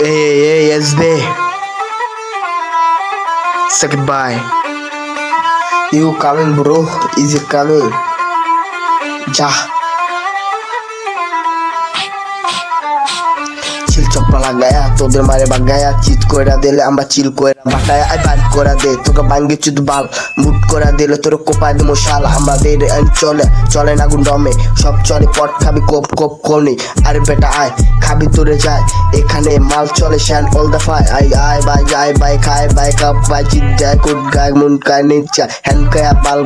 Hey, SB. Say goodbye. You coming, bro? Is it coming? Ja. চিল চপ্পা লাগায়া তোদের মারে বাগায়া চিত কইরা দিলে আমরা চিল কইরা বাটায়া আই বাদ করা দে তোকে ভাঙ্গি চুদ বাল মুট করা দিলে তোর কোপায় দেবো শাল আমাদের চলে না গুন্ডমে সব চলে পট খাবি কোপ কোপ কোনি আরে বেটা আয় খাবি তোরে যায় এখানে মাল চলে শ্যান অল দা ফাই আই বাই খাই বাই কাপ বাই চিত যায় কুট গায় মুন কায় নিচা হ্যান কয়া বাল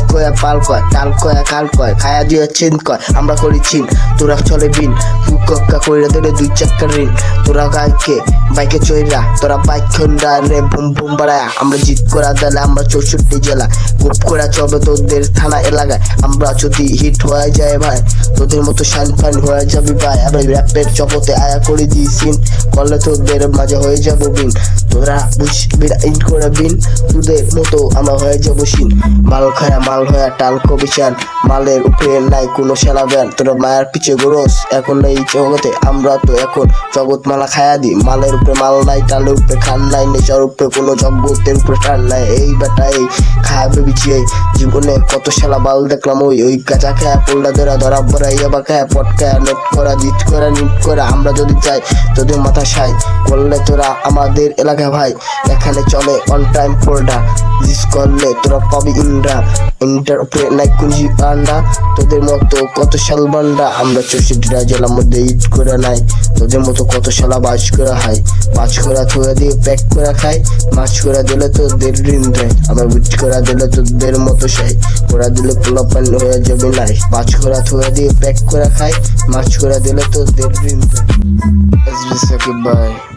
কয়া পাল কয় টাল কয়া কাল কয় খায়া দিয়ে চিন কয় আমরা করি চিন তোরা চলে বিন ফুকা কইরা দিলে দুই চাক্কা ঋণ তোরা গাইকে বাইকে চইরা তোরা বাইক খন্ডা রে বুম বুম বাড়ায় আমরা জিত করা দিলে আমরা 64 জেলা গোপ করা চবে তোদের থানা এলাকায় আমরা যদি হিট হয়ে যায় ভাই তোদের মতো শান ফান হয়ে যাবি ভাই আমরা র্যাপের জগতে আয়া করে দিই সিন করলে তোদের মাঝে হয়ে যাবো বিন তোরা বুঝবি ইন করে বিন তোদের মতো আমরা হয়ে যাবো সিন মাল খায়া মাল হয়ে টাল কবি চান মালের উপরে নাই কোনো সেলা ব্যান তোরা মায়ের পিছে গোরস এখন এই জগতে আমরা তো এখন জগৎ মালা খায়া দি মালের উপরে মাল নাই টালের উপরে খান নাই নেচার উপরে কোনো জগতের উপরে টান নাই এই বেটা এই খায়া ভেবেছি জীবনে কত শালা বাল দেখলাম ওই গাঁজা খায়া পোল্ডা ধরা ভরা ইয়াবা খায়া পট খায়া নেট করা জিত করা নিট করা আমরা যদি চাই তোদের মাথা সাই করলে তোরা আমাদের এলাকা ভাই এখানে চলে অন টাইম পোল্ডা জিস করলে তোরা পাবি ইন্টার উপরে নাই কুঞ্জি আন্ডা তোদের মতো কত শাল বান্ডা আমরা 64 জেলার মধ্যে ইট করে নাই তোদের মতো কত শালা বাজ করা হয় মাছ করা থুয়ে দিয়ে প্যাক করা খাই মাছ করা দিলে তোদের ঋণ দেয় আবার বুট করা দিলে তোদের মতো সাই করা দিলে পোলাপান হয়ে যাবে নাই মাছ করা থুয়ে দিয়ে প্যাক করা খাই মাছ করা দিলে তোদের ঋণ দেয়। SB Sakib bye.